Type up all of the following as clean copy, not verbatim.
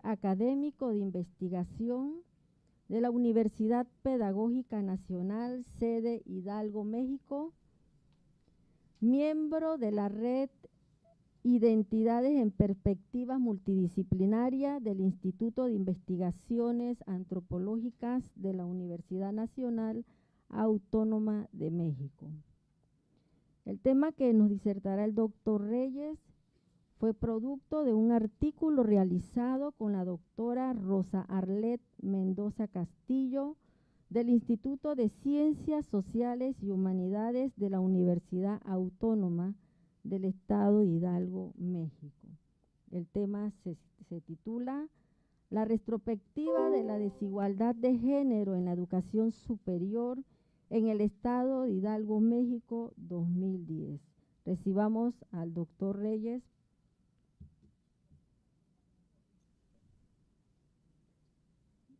académico de investigación de la Universidad Pedagógica Nacional, sede Hidalgo, México, miembro de la Red Identidades en Perspectiva Multidisciplinaria del Instituto de Investigaciones Antropológicas de la Universidad Nacional Autónoma de México. El tema que nos disertará el doctor Reyes fue producto de un artículo realizado con la doctora Rosa Arlet Mendoza Castillo del Instituto de Ciencias Sociales y Humanidades de la Universidad Autónoma del Estado de Hidalgo, México. El tema se titula La retrospectiva de la desigualdad de género en la educación superior en el Estado de Hidalgo, México, 2010. Recibamos al doctor Reyes.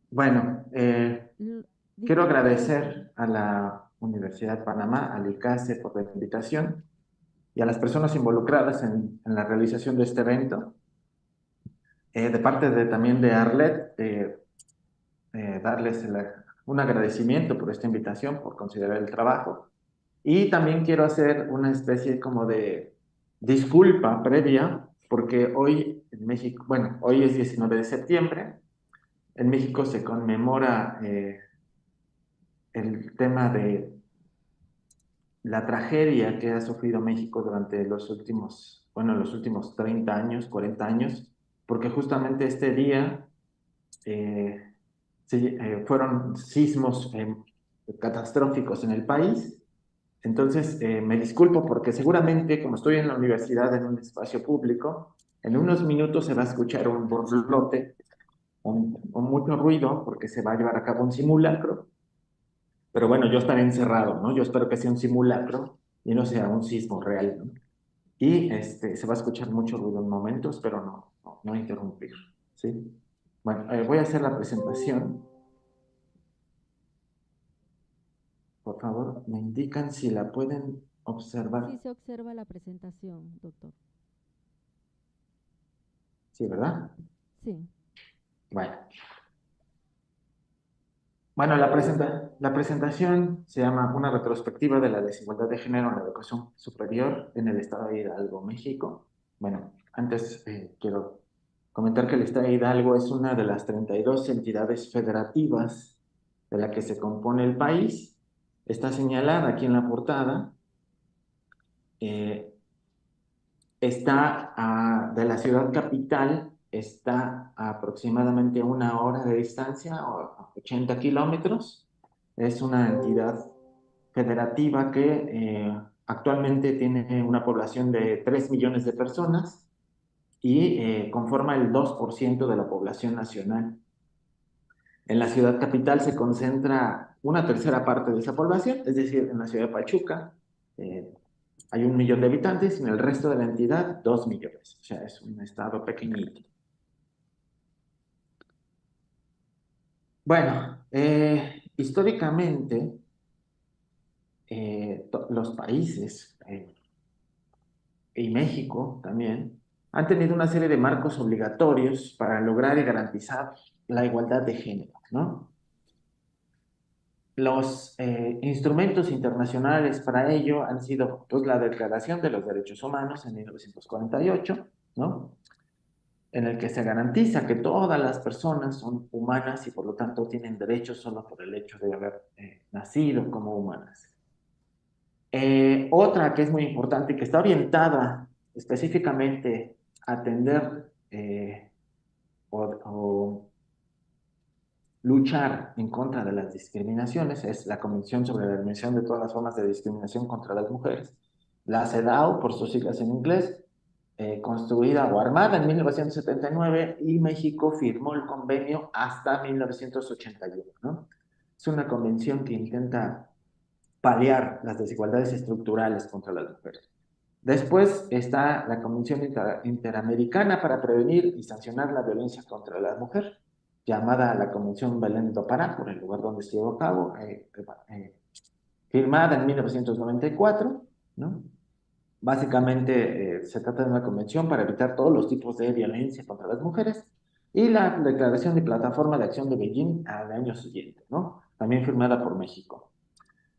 Bueno, quiero agradecer a la Universidad de Panamá, al ICASE, por la invitación y a las personas involucradas en la realización de este evento. De parte también de Arlet, darles un agradecimiento por esta invitación, por considerar el trabajo. Y también quiero hacer una especie como de disculpa previa, porque hoy en México, bueno, hoy es 19 de septiembre, en México se conmemora el tema de la tragedia que ha sufrido México durante los últimos 30 años, 40 años, porque justamente este día fueron sismos catastróficos en el país. Entonces, me disculpo porque seguramente, como estoy en la universidad, en un espacio público, en unos minutos se va a escuchar un borlote con mucho ruido porque se va a llevar a cabo un simulacro. Pero bueno, yo estaré encerrado, ¿no? Yo espero que sea un simulacro y no sea un sismo real, ¿no? Y se va a escuchar mucho ruido en momentos, pero no interrumpir, ¿sí? Bueno, voy a hacer la presentación. Por favor, me indican si la pueden observar. Sí se observa la presentación, doctor. Sí, ¿verdad? Sí. Bueno. Bueno, la presentación se llama Una retrospectiva de la desigualdad de género en la educación superior en el Estado de Hidalgo, México. Bueno, antes quiero comentar que el Estado de Hidalgo es una de las 32 entidades federativas de la que se compone el país. Está señalada aquí en la portada. De la ciudad capital, está a aproximadamente 1 hora de distancia, o 80 kilómetros. Es una entidad federativa que actualmente tiene una población de 3 millones de personas y conforma el 2% de la población nacional. En la ciudad capital se concentra una tercera parte de esa población, es decir, en la ciudad de Pachuca hay 1 millón de habitantes y en el resto de la entidad 2 millones. O sea, es un estado pequeñito. Bueno, históricamente los países y México también han tenido una serie de marcos obligatorios para lograr y garantizar la igualdad de género, ¿no? Los instrumentos internacionales para ello han sido pues, la Declaración de los Derechos Humanos en 1948, ¿no? En el que se garantiza que todas las personas son humanas y por lo tanto tienen derechos solo por el hecho de haber nacido como humanas. Otra que es muy importante y que está orientada específicamente a atender o luchar en contra de las discriminaciones es la Convención sobre la Eliminación de todas las formas de discriminación contra las mujeres, la CEDAW por sus siglas en inglés, construida o armada en 1979 y México firmó el convenio hasta 1981, ¿no? Es una convención que intenta paliar las desigualdades estructurales contra las mujeres. Después está la Convención Interamericana para Prevenir y Sancionar la Violencia contra la Mujer, llamada la Convención Belén do Pará, por el lugar donde se llevó a cabo, firmada en 1994, ¿no? Básicamente se trata de una convención para evitar todos los tipos de violencia contra las mujeres y la Declaración de Plataforma de Acción de Beijing al año siguiente, ¿no? También firmada por México.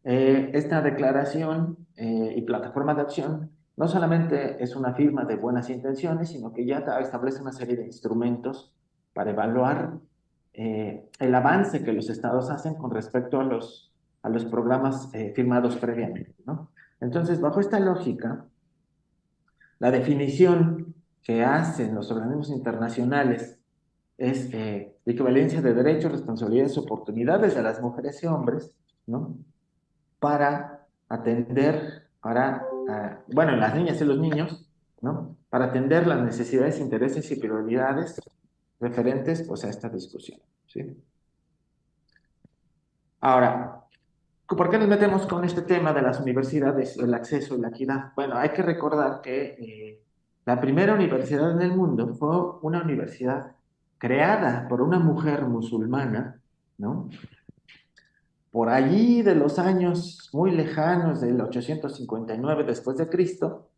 Esta declaración y plataforma de acción no solamente es una firma de buenas intenciones, sino que ya establece una serie de instrumentos para evaluar el avance que los estados hacen con respecto a los programas firmados previamente, ¿no? Entonces, bajo esta lógica, la definición que hacen los organismos internacionales es equivalencia de derechos, responsabilidades y oportunidades de las mujeres y hombres, ¿no? Para atender, bueno, las niñas y los niños, ¿no? Para atender las necesidades, intereses y prioridades referentes, pues, a esta discusión, ¿sí? Ahora, ¿por qué nos metemos con este tema de las universidades, el acceso y la equidad? Bueno, hay que recordar que la primera universidad en el mundo fue una universidad creada por una mujer musulmana, ¿no? Por allí de los años muy lejanos del 859 después de Cristo,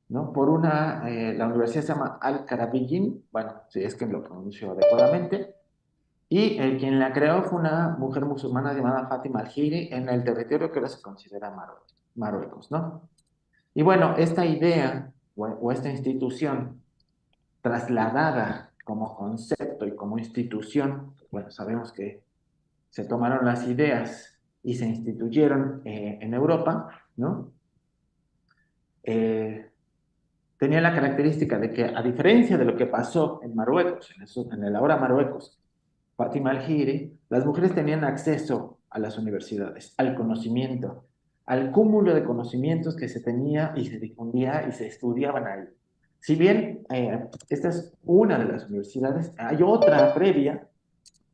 ¿no? La universidad se llama Al-Karabiyin, bueno, si es que lo pronuncio adecuadamente, y quien la creó fue una mujer musulmana llamada Fátima Al-Hiri en el territorio que ahora se considera Marruecos, ¿no? Y bueno, esta idea o esta institución trasladada como concepto y como institución, bueno, sabemos que se tomaron las ideas y se instituyeron en Europa, ¿no? Eh, tenía la característica de que, a diferencia de lo que pasó en Marruecos, en el ahora Marruecos, Fátima Al-Hiri, las mujeres tenían acceso a las universidades, al conocimiento, al cúmulo de conocimientos que se tenía y se difundía y se estudiaban ahí. Si bien esta es una de las universidades, hay otra previa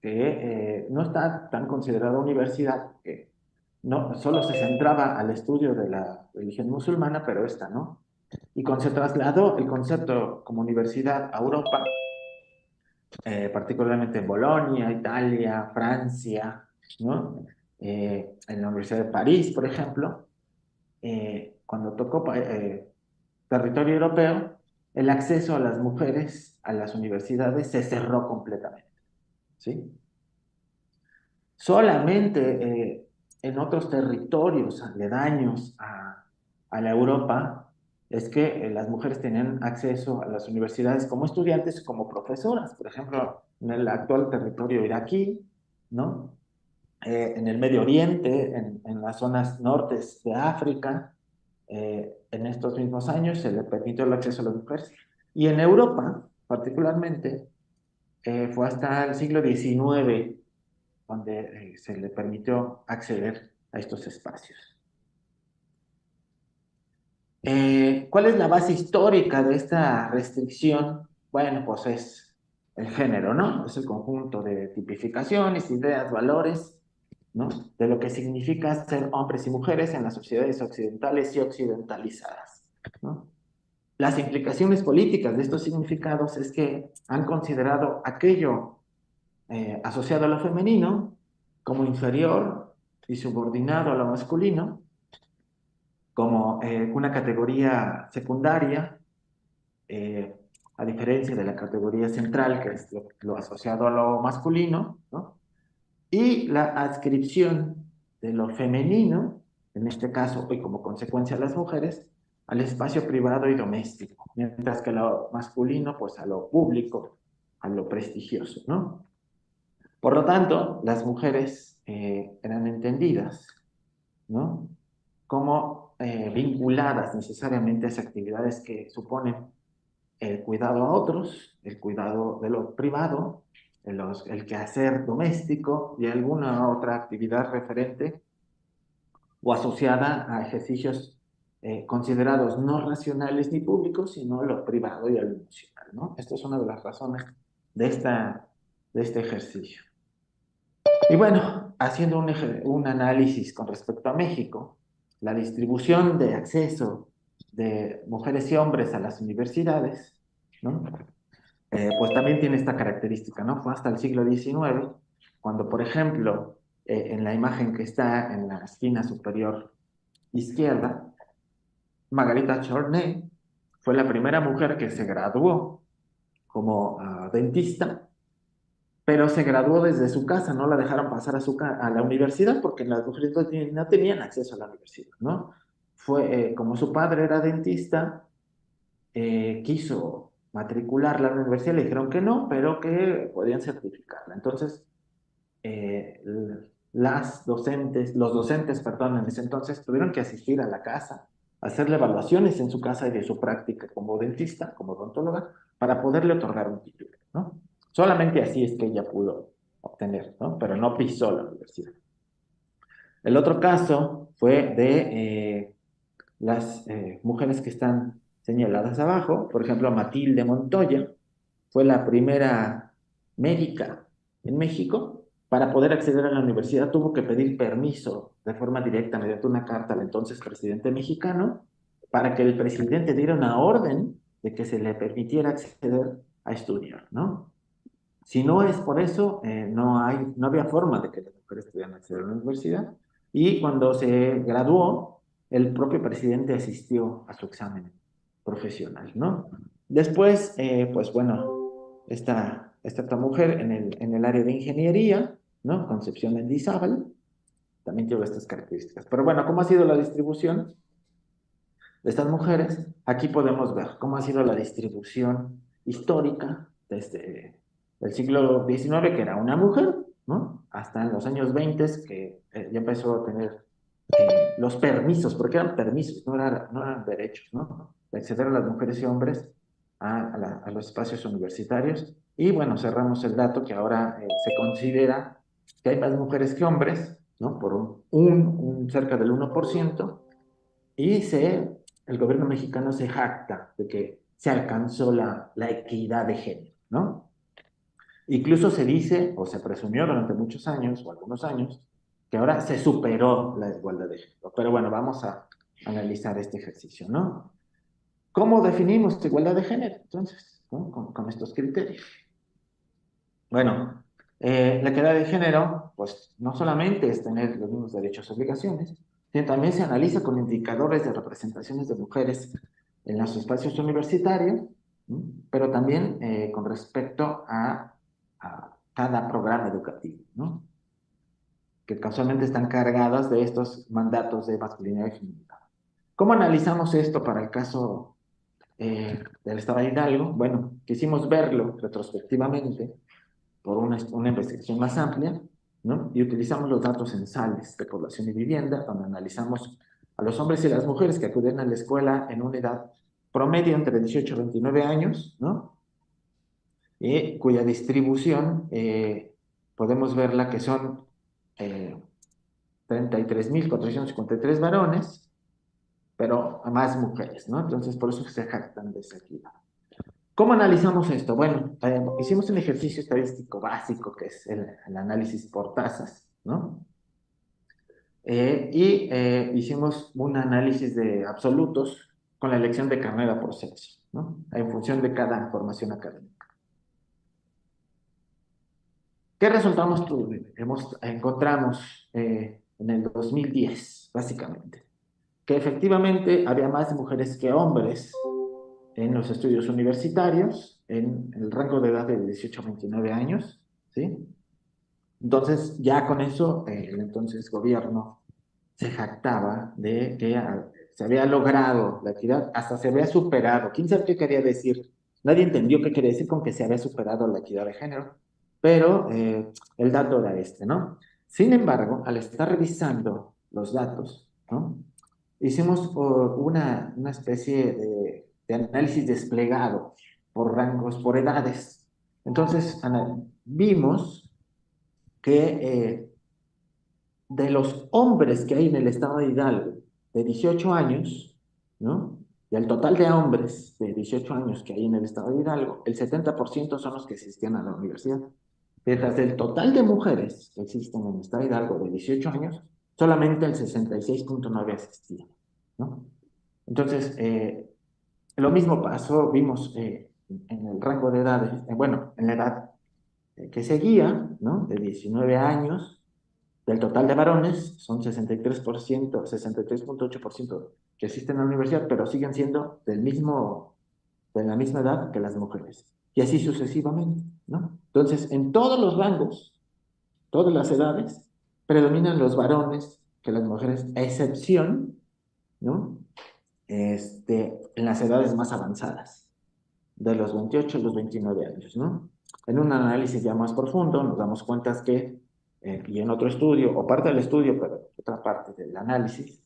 que no está tan considerada universidad, que no, solo se centraba al estudio de la religión musulmana, pero esta no. Y cuando se trasladó el concepto como universidad a Europa, particularmente en Bolonia, Italia, Francia, ¿no? En la Universidad de París, por ejemplo, cuando tocó territorio europeo, el acceso a las mujeres a las universidades se cerró completamente, ¿sí? Solamente en otros territorios aledaños a la Europa es que las mujeres tenían acceso a las universidades como estudiantes y como profesoras. Por ejemplo, en el actual territorio iraquí, ¿no? En el Medio Oriente, en las zonas nortes de África, en estos mismos años se le permitió el acceso a las mujeres. Y en Europa, particularmente, fue hasta el siglo XIX donde se le permitió acceder a estos espacios. ¿Cuál es la base histórica de esta restricción? Bueno, pues es el género, ¿no? Es el conjunto de tipificaciones, ideas, valores, ¿no? De lo que significa ser hombres y mujeres en las sociedades occidentales y occidentalizadas, ¿no? Las implicaciones políticas de estos significados es que han considerado aquello asociado a lo femenino como inferior y subordinado a lo masculino, como una categoría secundaria, eh, a diferencia de la categoría central, que es lo asociado a lo masculino, ¿no? Y la adscripción de lo femenino, en este caso, y como consecuencia las mujeres, al espacio privado y doméstico, mientras que lo masculino, pues a lo público, a lo prestigioso, ¿no? Por lo tanto, las mujeres eran entendidas, ¿no? Como vinculadas necesariamente a esas actividades que suponen el cuidado a otros, el cuidado de lo privado, el quehacer doméstico y alguna otra actividad referente o asociada a ejercicios considerados no racionales ni públicos, sino lo privado y lo emocional, ¿no? Esta es una de las razones de este ejercicio. Y bueno, haciendo un análisis con respecto a México, la distribución de acceso de mujeres y hombres a las universidades, ¿no? Pues también tiene esta característica, ¿no? Fue hasta el siglo XIX, cuando, por ejemplo, en la imagen que está en la esquina superior izquierda, Margarita Chornay fue la primera mujer que se graduó como dentista pero se graduó desde su casa, no la dejaron pasar a la universidad porque las mujeres no tenían acceso a la universidad, ¿no? Como su padre era dentista, quiso matricularla a la universidad, le dijeron que no, pero que podían certificarla. Entonces, los docentes, perdón, en ese entonces tuvieron que asistir a la casa, hacerle evaluaciones en su casa y de su práctica como dentista, como odontóloga, para poderle otorgar un título, ¿no? Solamente así es que ella pudo obtener, ¿no? Pero no pisó la universidad. El otro caso fue de las mujeres que están señaladas abajo, por ejemplo, Matilde Montoya, fue la primera médica en México. Para poder acceder a la universidad tuvo que pedir permiso de forma directa mediante una carta al entonces presidente mexicano para que el presidente diera una orden de que se le permitiera acceder a estudiar, ¿no? Si no es por eso, no había forma de que las mujeres pudieran acceder a la universidad. Y cuando se graduó, el propio presidente asistió a su examen profesional, ¿no? Después, pues bueno, esta otra mujer en el área de ingeniería, ¿no? Concepción Mendizábal, también tiene estas características. Pero bueno, ¿cómo ha sido la distribución de estas mujeres? Aquí podemos ver cómo ha sido la distribución histórica desde el siglo XIX, que era una mujer, ¿no? Hasta en los años 20, que ya empezó a tener los permisos, porque eran permisos, no eran derechos, ¿no? De acceder a las mujeres y hombres a los espacios universitarios. Y bueno, cerramos el dato que ahora se considera que hay más mujeres que hombres, ¿no? Por cerca del 1%, y el gobierno mexicano se jacta de que se alcanzó la equidad de género, ¿no? Incluso se dice, o se presumió durante muchos años, o algunos años, que ahora se superó la igualdad de género. Pero bueno, vamos a analizar este ejercicio, ¿no? ¿Cómo definimos igualdad de género? Entonces, ¿no? Con estos criterios. Bueno, la equidad de género, pues no solamente es tener los mismos derechos y obligaciones, sino también se analiza con indicadores de representaciones de mujeres en los espacios universitarios, ¿no? Pero también con respecto a cada programa educativo, ¿no? Que casualmente están cargadas de estos mandatos de masculinidad y feminidad. ¿Cómo analizamos esto para el caso del Estado de Hidalgo? Bueno, quisimos verlo retrospectivamente por una investigación más amplia, ¿no? Y utilizamos los datos censales de población y vivienda, donde analizamos a los hombres y las mujeres que acuden a la escuela en una edad promedio entre 18 y 29 años, ¿no? Y cuya distribución podemos verla que son 33.453 varones, pero más mujeres, ¿no? Entonces, por eso se jactan de esa equidad. ¿Cómo analizamos esto? Bueno, hicimos un ejercicio estadístico básico que es el análisis por tasas, ¿no? Hicimos un análisis de absolutos con la elección de carrera por sexo, ¿no? En función de cada formación académica. ¿Qué resultados encontramos en el 2010, básicamente? Que efectivamente había más mujeres que hombres en los estudios universitarios, en el rango de edad de 18 a 29 años, ¿sí? Entonces, ya con eso, el entonces gobierno se jactaba de que se había logrado la equidad, hasta se había superado. ¿Quién sabe qué quería decir? Nadie entendió qué quería decir con que se había superado la equidad de género, pero el dato era este, ¿no? Sin embargo, al estar revisando los datos, ¿no? Hicimos una especie de análisis desplegado por rangos, por edades. Entonces, vimos que de los hombres que hay en el estado de Hidalgo de 18 años, ¿no? Del total de hombres de 18 años que hay en el estado de Hidalgo, el 70% son los que asistían a la universidad. Mientras del total de mujeres que existen en el estado de Hidalgo de 18 años, solamente el 66.9 asistían, ¿no? Entonces, lo mismo pasó, vimos en el rango de edades, bueno, en la edad que seguía, ¿no? De 19 años, del total de varones, son 63%, 63.8% que asisten a la universidad, pero siguen siendo de la misma edad que las mujeres. Y así sucesivamente. ¿no? Entonces, en todos los rangos, todas las edades, predominan los varones que las mujeres, a excepción, ¿no? En las edades más avanzadas, de los 28 a los 29 años, ¿no? En un análisis ya más profundo nos damos cuenta que, y en otro estudio, o parte del estudio, pero otra parte del análisis,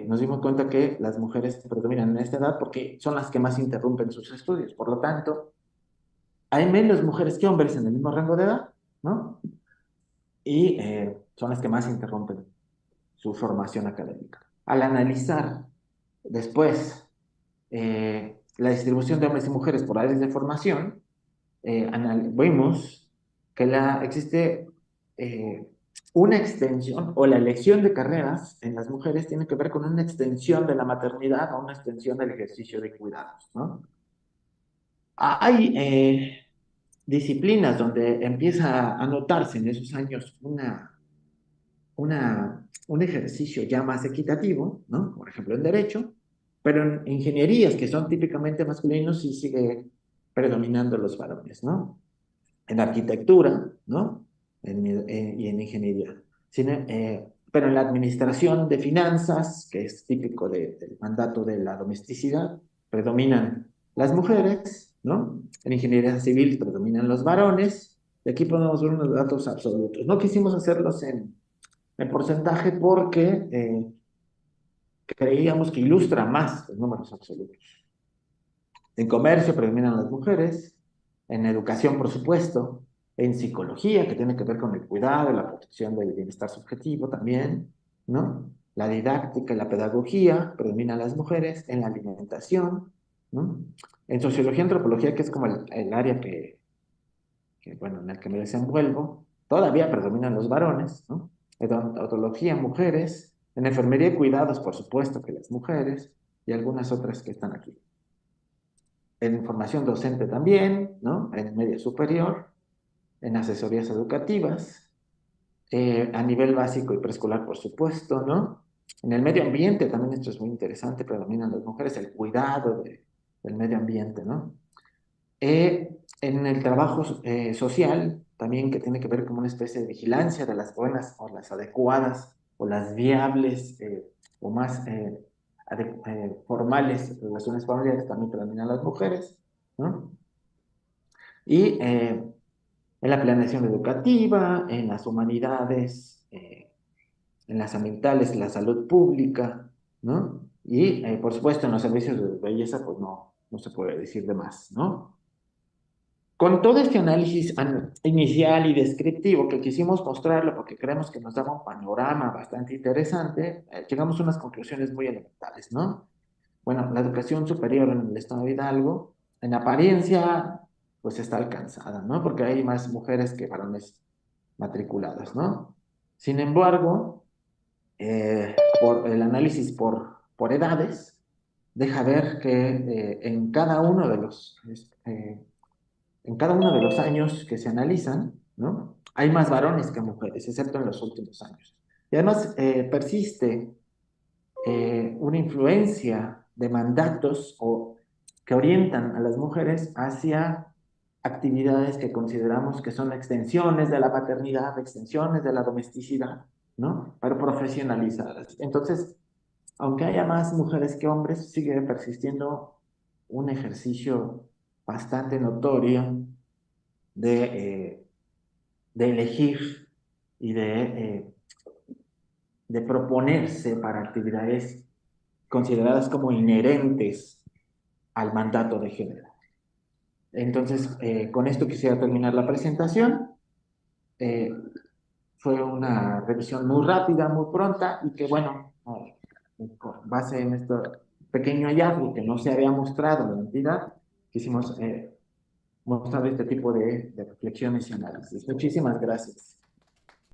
nos dimos cuenta que las mujeres predominan en esta edad porque son las que más interrumpen sus estudios. Por lo tanto, hay menos mujeres que hombres en el mismo rango de edad, ¿no? Y son las que más interrumpen su formación académica. Al analizar después la distribución de hombres y mujeres por áreas de formación, vimos que existe una extensión o la elección de carreras en las mujeres tiene que ver con una extensión de la maternidad o una extensión del ejercicio de cuidados, ¿no? Hay disciplinas donde empieza a notarse en esos años un ejercicio ya más equitativo, ¿no? Por ejemplo, en derecho, pero en ingenierías que son típicamente masculinos sí sigue predominando los varones, ¿no? En arquitectura, ¿no? Y en ingeniería. Pero en la administración de finanzas, que es típico del mandato de la domesticidad, predominan las mujeres, ¿no? En ingeniería civil predominan los varones, y aquí podemos ver unos datos absolutos. No quisimos hacerlos en porcentaje porque creíamos que ilustra más los números absolutos. En comercio predominan las mujeres, en educación, por supuesto, en psicología, que tiene que ver con el cuidado, la protección del bienestar subjetivo también, ¿no? La didáctica y la pedagogía predominan las mujeres, en la alimentación, ¿no? En sociología y antropología, que es como el área bueno, en el que me desenvuelvo, todavía predominan los varones, ¿no? En odontología, mujeres, en enfermería y cuidados, por supuesto que las mujeres, y algunas otras que están aquí. En formación docente también, ¿no? En medio superior, en asesorías educativas, a nivel básico y preescolar, por supuesto, ¿no? En el medio ambiente también esto es muy interesante, predominan las mujeres, el cuidado del medio ambiente, ¿no? En el trabajo social, también que tiene que ver con una especie de vigilancia de las buenas o las adecuadas o las viables o más formales relaciones familiares, también predominan las mujeres, ¿no? Y en la planeación educativa, en las humanidades, en las ambientales, la salud pública, ¿no? Y por supuesto en los servicios de belleza, pues no se puede decir de más, ¿no? Con todo este análisis inicial y descriptivo que quisimos mostrarlo porque creemos que nos daba un panorama bastante interesante, llegamos a unas conclusiones muy elementales, ¿no? Bueno, la educación superior en el estado de Hidalgo, en apariencia, pues está alcanzada, ¿no? Porque hay más mujeres que varones matriculadas, ¿no? Sin embargo, por el análisis por edades, deja ver que en cada uno de los años que se analizan, ¿no? Hay más varones que mujeres, excepto en los últimos años. Y además persiste una influencia de mandatos que orientan a las mujeres hacia actividades que consideramos que son extensiones de la paternidad, extensiones de la domesticidad, ¿no? Pero profesionalizadas. Entonces, aunque haya más mujeres que hombres, sigue persistiendo un ejercicio bastante notorio de, de elegir y de proponerse para actividades consideradas como inherentes al mandato de género. Entonces, con esto quisiera terminar la presentación. Fue una revisión muy rápida, muy pronta y que, bueno, con base en este pequeño hallazgo que no se había mostrado en la entidad, quisimos mostrar este tipo de reflexiones y análisis. Muchísimas gracias.